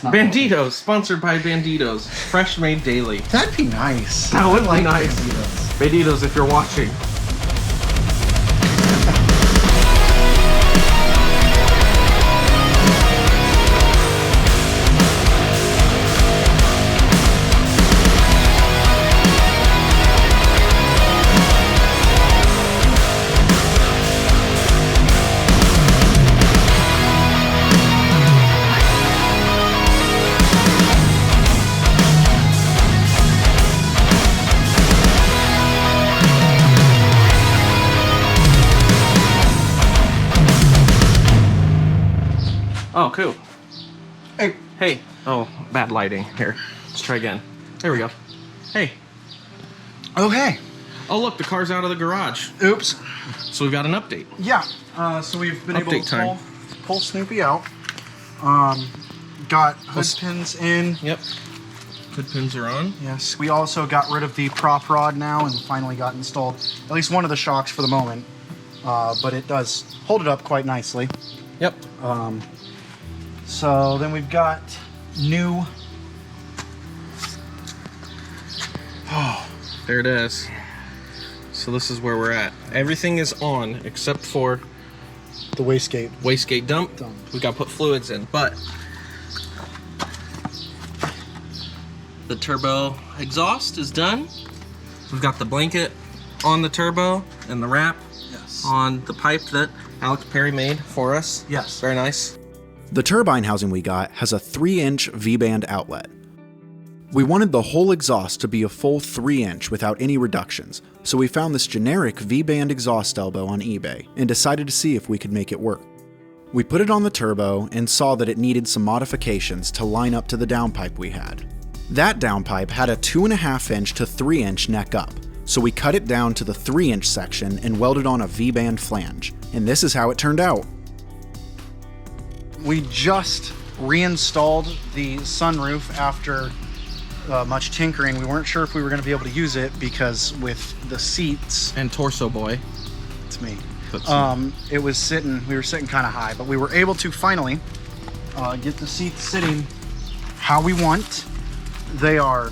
Banditos, sponsored by Banditos. Fresh made daily. That'd be nice. That would be nice. Banditos, if you're watching. Oh, cool. Hey. Hey. Oh, bad lighting. Here, let's try again. There we go. Hey. Okay. Oh, look, the car's out of the garage. Oops. So we've got an update. Yeah. So we've been able Update to time. pull Snoopy out. Got hood pins in. Yep. Hood pins are on. Yes. We also got rid of the prop rod now and finally got installed at least one of the shocks for the moment. But it does hold it up quite nicely. Yep. So then we've got new. Oh, there it is. So this is where we're at. Everything is on except for The wastegate. wastegate dump. We got to put fluids in, but the turbo exhaust is done. We've got the blanket on the turbo and the wrap on the pipe that Alex Perry made for us. Yes. Very nice. The turbine housing we got has a 3-inch V-band outlet. We wanted the whole exhaust to be a full 3-inch without any reductions, so we found this generic V-band exhaust elbow on eBay and decided to see if we could make it work. We put it on the turbo and saw that it needed some modifications to line up to the downpipe we had. That downpipe had a 2.5-inch to 3-inch neck up, so we cut it down to the 3-inch section and welded on a V-band flange, and this is how it turned out. We just reinstalled the sunroof after much tinkering. We weren't sure if we were going to be able to use it because with the seats, And Torso Boy. it's me. It was sitting. We were sitting kind of high, but we were able to finally get the seats sitting how we want. They are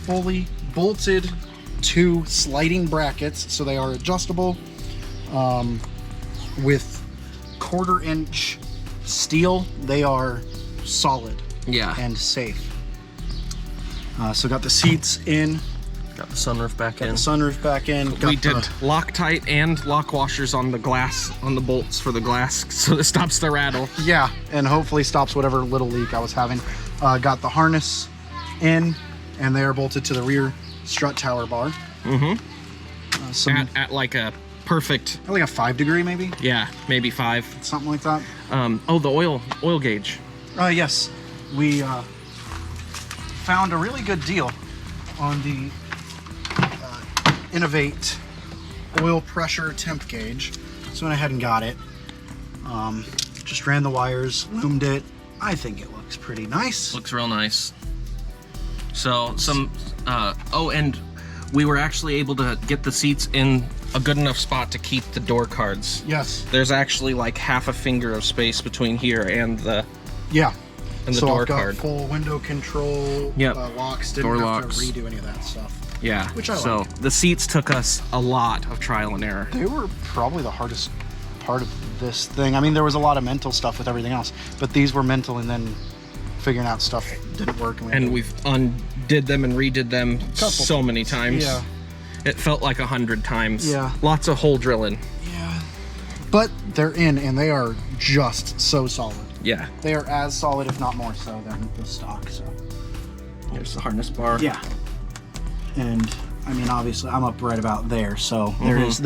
fully bolted to sliding brackets, so they are adjustable with 1/4-inch steel. They are solid and safe. So got the seats in, Got the sunroof back in. the sunroof back in. We got did the- Loctite and lock washers on the glass, on the bolts for the glass, so it stops the rattle. Yeah, and hopefully stops whatever little leak I was having. Got the harness in, and they are bolted to the rear strut tower bar. At like a perfect, Like a 5-degree maybe, yeah, maybe 5. something like that. Oh, the oil gauge. Yes, we found a really good deal on the Innovate oil pressure temp gauge. So went ahead and got it. Just ran the wires, loomed it. I think it looks pretty nice. Looks real nice. So and we were actually able to get the seats in a good enough spot to keep the door cards. Yes. There's actually like half a finger of space between here and the Yeah. and the So door I've got card. full window control, Yep. locks, didn't Door have locks. to redo any of that stuff. Yeah. Which I so like. the seats took us a lot of trial and error. They were probably the hardest part of this thing. I mean, there was a lot of mental stuff with everything else, but these were mental and then figuring out stuff didn't work. And we've undid them and redid them so many times. Yeah. It felt like 100 times. Yeah. Lots of hole drilling. Yeah. But they're in and they are just so solid. Yeah. They are as solid, if not more so, than the stock. So Here's the harness bar. yeah. And I mean, obviously, I'm up right about there, so there is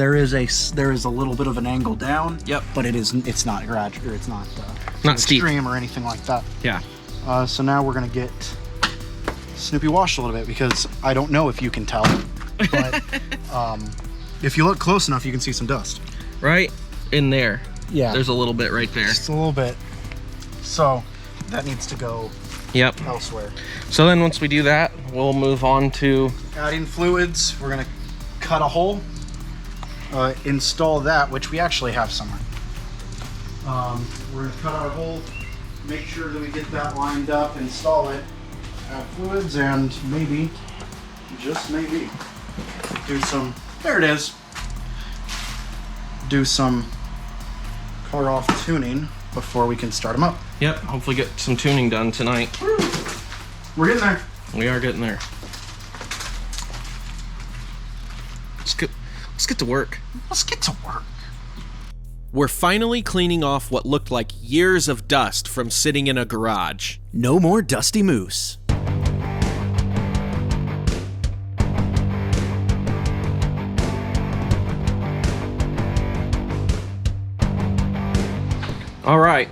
a little bit of an angle down. Yep. But it's not gradual, or it's not Not steep. extreme or anything like that. Yeah. So now we're gonna get Snoopy washed a little bit because I don't know if you can tell, but if you look close enough, you can see some dust. Right in there. Yeah. There's a little bit right there. Just a little bit. So that needs to go Yep. elsewhere. So then once we do that, we'll move on to Adding fluids, we're gonna cut a hole, install that, which we actually have somewhere. We're gonna cut our hole, make sure that we get that lined up, install it, add fluids, and maybe, just maybe, do some, there it is, do some car off tuning before we can start them up. Yep, hopefully get some tuning done tonight. Woo. We're getting there. We are getting there. Let's get to work. Let's get to work. We're finally cleaning off what looked like years of dust from sitting in a garage. No more Dusty Moose. All right,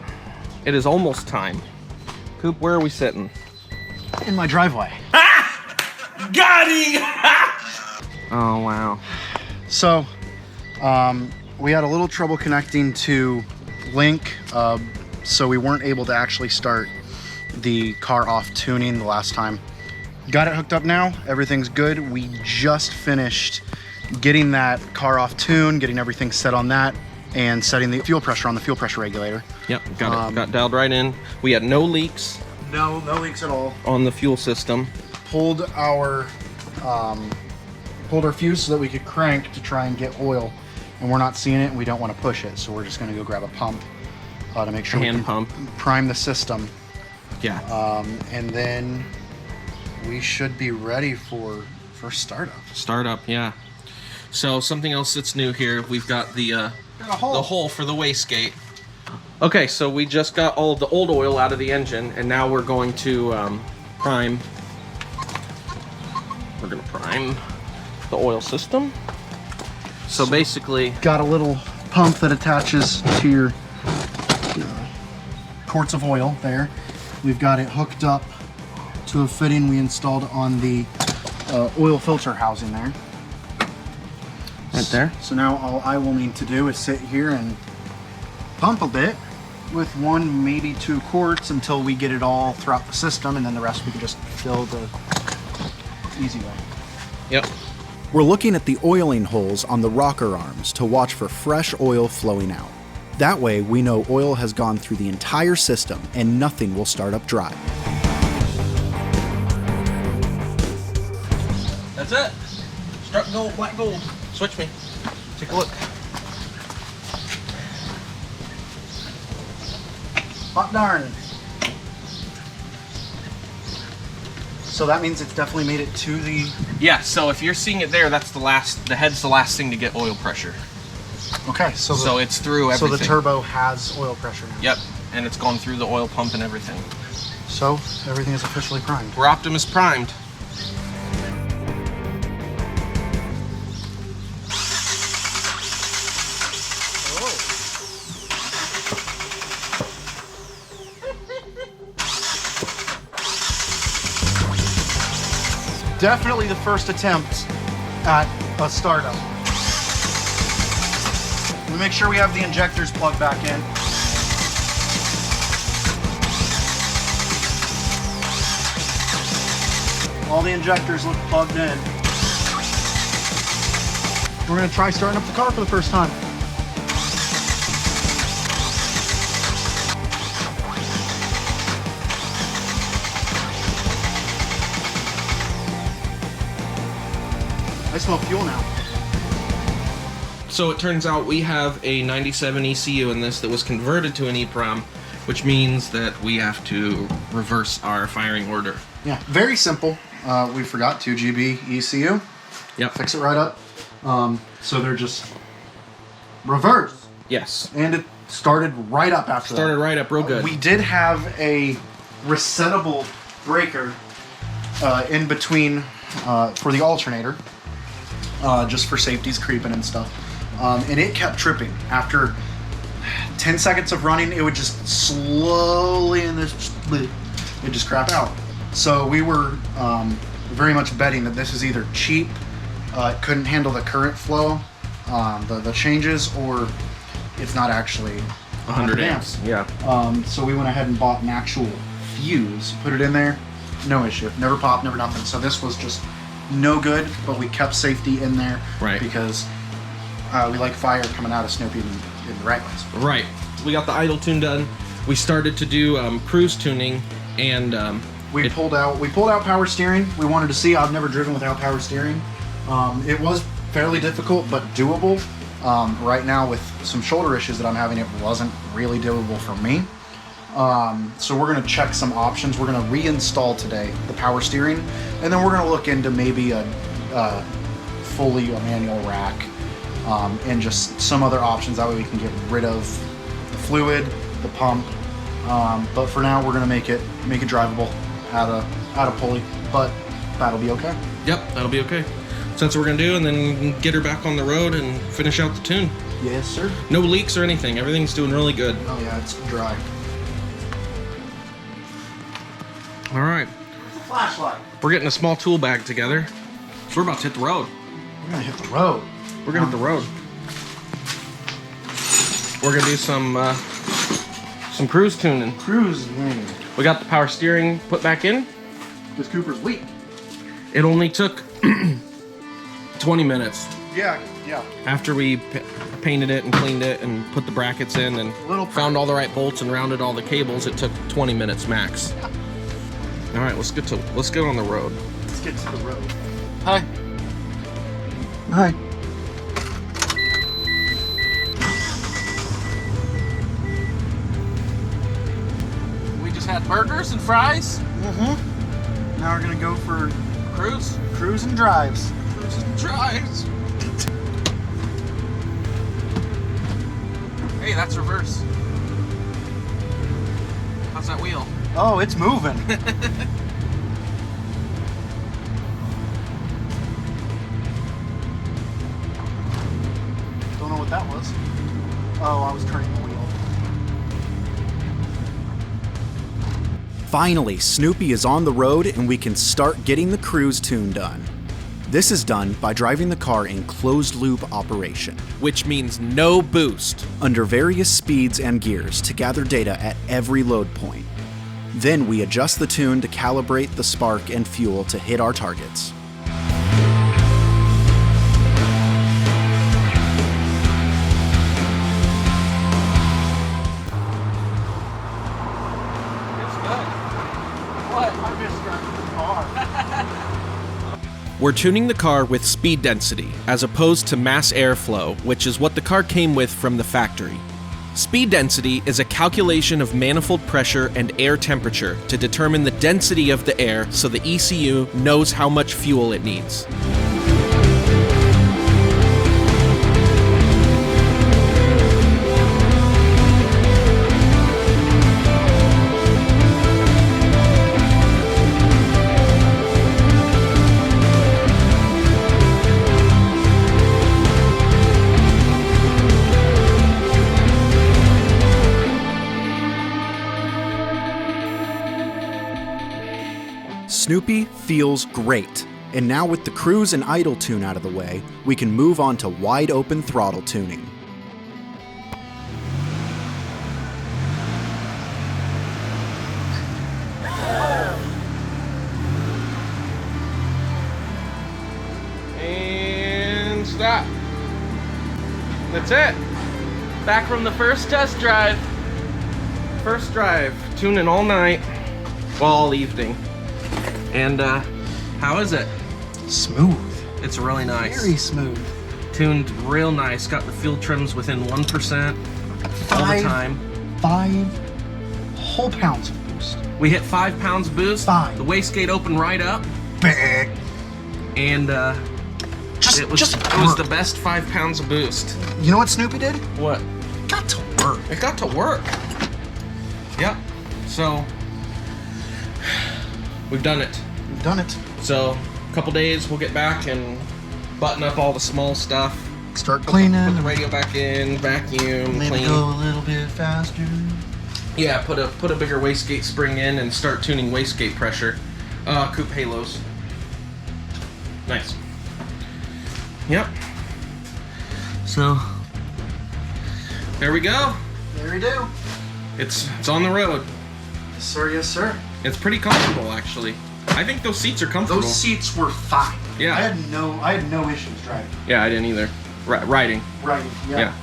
it is almost time. Coop, where are we sitting? In my driveway. Got him! Oh, wow. So, we had a little trouble connecting to Link, so we weren't able to actually start the car off tuning the last time. Got it hooked up now, everything's good. We just finished getting that car off tune, getting everything set on that, and setting the fuel pressure on the fuel pressure regulator. Yep, got it. Got dialed right in. We had no leaks No leaks at all. on the fuel system. Pulled our fuse so that we could crank to try and get oil, and we're not seeing it and we don't want to push it, so we're just going to go grab a pump to make sure we Hand can pump. prime the system, Yeah. and then we should be ready for startup. Startup, yeah. So something else that's new here, we've got the hole for the wastegate. Okay, so we just got all of the old oil out of the engine, and now we're going to prime. We're gonna prime the oil system. So basically, Got a little pump that attaches to your quarts of oil there. We've got it hooked up to a fitting we installed on the oil filter housing there. right there. So now all I will need to do is sit here and pump a bit with 1, maybe 2 quarts until we get it all throughout the system, and then the rest we can just fill the easy way. Yep. We're looking at the oiling holes on the rocker arms to watch for fresh oil flowing out. That way we know oil has gone through the entire system and nothing will start up dry. That's it. Struck gold, black gold. Switch me. Take a look. Hot darn. So that means it's definitely made it to the... Yeah, so if you're seeing it there, that's the head's the last thing to get oil pressure. Okay, so it's through everything. So the turbo has oil pressure now. Yep, and it's gone through the oil pump and everything. So everything is officially primed. We're Optimus primed. Definitely the first attempt at a startup. We make sure we have the injectors plugged back in. All the injectors look plugged in. We're going to try starting up the car for the first time. I smell fuel now. So it turns out we have a 97 ECU in this that was converted to an EEPROM, which means that we have to reverse our firing order. Yeah, very simple. We forgot 2GB ECU. Yep. Fix it right up. So they're just reverse. Yes. And it started right up after that. Started right up real good. We did have a resettable breaker in between for the alternator, just for safety's creeping and stuff. And it kept tripping. After 10 seconds of running, it would just slowly, and it'd just crap out. So we were very much betting that this is either cheap, it couldn't handle the current flow, the changes, or it's not actually 100 amps. Yeah. So we went ahead and bought an actual fuse, put it in there, no issue, never popped, never nothing. So this was just no good, but we kept safety in there, Right. because we like fire coming out of Snoopy in the right ways. Right. We got the idle tune done. we started to do cruise tuning, and we pulled out power steering. We wanted to see. I've never driven without power steering. It was fairly difficult, but doable. Right now, with some shoulder issues that I'm having, it wasn't really doable for me. So we're going to check some options. We're going to reinstall today the power steering, and then we're going to look into maybe a fully manual rack, and just some other options. That way we can get rid of the fluid, the pump. But for now, we're going to make it drivable out of pulley. But that'll be okay. Yep, that'll be okay. So that's what we're going to do, and then get her back on the road and finish out the tune. Yes, sir. No leaks or anything. Everything's doing really good. Oh yeah, it's dry. All right. Flashlight. We're getting a small tool bag together. So we're about to hit the road. We're gonna hit the road. We're gonna hit the road. We're gonna do some cruise tuning. We got the power steering put back in. This Cooper's weak. It only took 20 minutes. Yeah. After we painted it and cleaned it and put the brackets in and found all the right bolts and rounded all the cables, it took 20 minutes max. All right, let's get on the road. Let's get to the road. Hi. Hi. We just had burgers and fries. Mm-hmm. Now we're gonna go for Cruise and drives. Cruise and drives. Hey, that's reverse. How's that wheel? Oh, it's moving. Don't know what that was. Oh, I was turning the wheel. Finally, Snoopy is on the road and we can start getting the cruise tune done. This is done by driving the car in closed loop operation, which means no boost, under various speeds and gears to gather data at every load point. Then we adjust the tune to calibrate the spark and fuel to hit our targets. We're tuning the car with speed density, as opposed to mass airflow, which is what the car came with from the factory. Speed density is a calculation of manifold pressure and air temperature to determine the density of the air so the ECU knows how much fuel it needs. Snoopy feels great, and now with the cruise and idle tune out of the way, we can move on to wide open throttle tuning. And stop. That's it. Back from the first test drive. First drive, tuning all night, well, all evening. And how is it? Smooth. It's really nice. Very smooth. Tuned real nice. Got the fuel trims within 1% all the time. 5 whole pounds of boost. We hit 5 pounds boost. 5. The wastegate opened right up. Big. And it was the best 5 pounds of boost. You know what Snoopy did? What? Got to work. It got to work. Yep. So we've done it. We've done it. So a couple days we'll get back and button up all the small stuff. Start cleaning. Put the radio back in, vacuum, Maybe clean. go a little bit faster. Yeah, put a bigger wastegate spring in and start tuning wastegate pressure. Coupe halos. Nice. Yep. So there we go. There we do. It's on the road. Yes, sir. Yes, sir. It's pretty comfortable, actually. I think those seats are comfortable. Those seats were fine. Yeah. I had no issues driving. Yeah, I didn't either. Riding. Right. Yeah.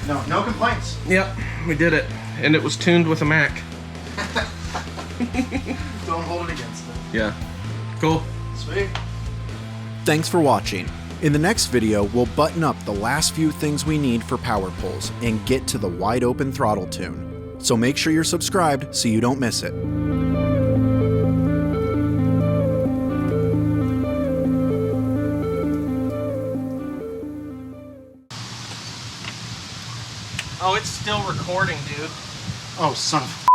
No complaints. Yep, we did it. And it was tuned with a Mac. Don't hold it against it. Yeah. Cool. Sweet. Thanks for watching. In the next video, we'll button up the last few things we need for power pulls and get to the wide open throttle tune. So make sure you're subscribed so you don't miss it. Oh, it's still recording, dude. Oh, son of a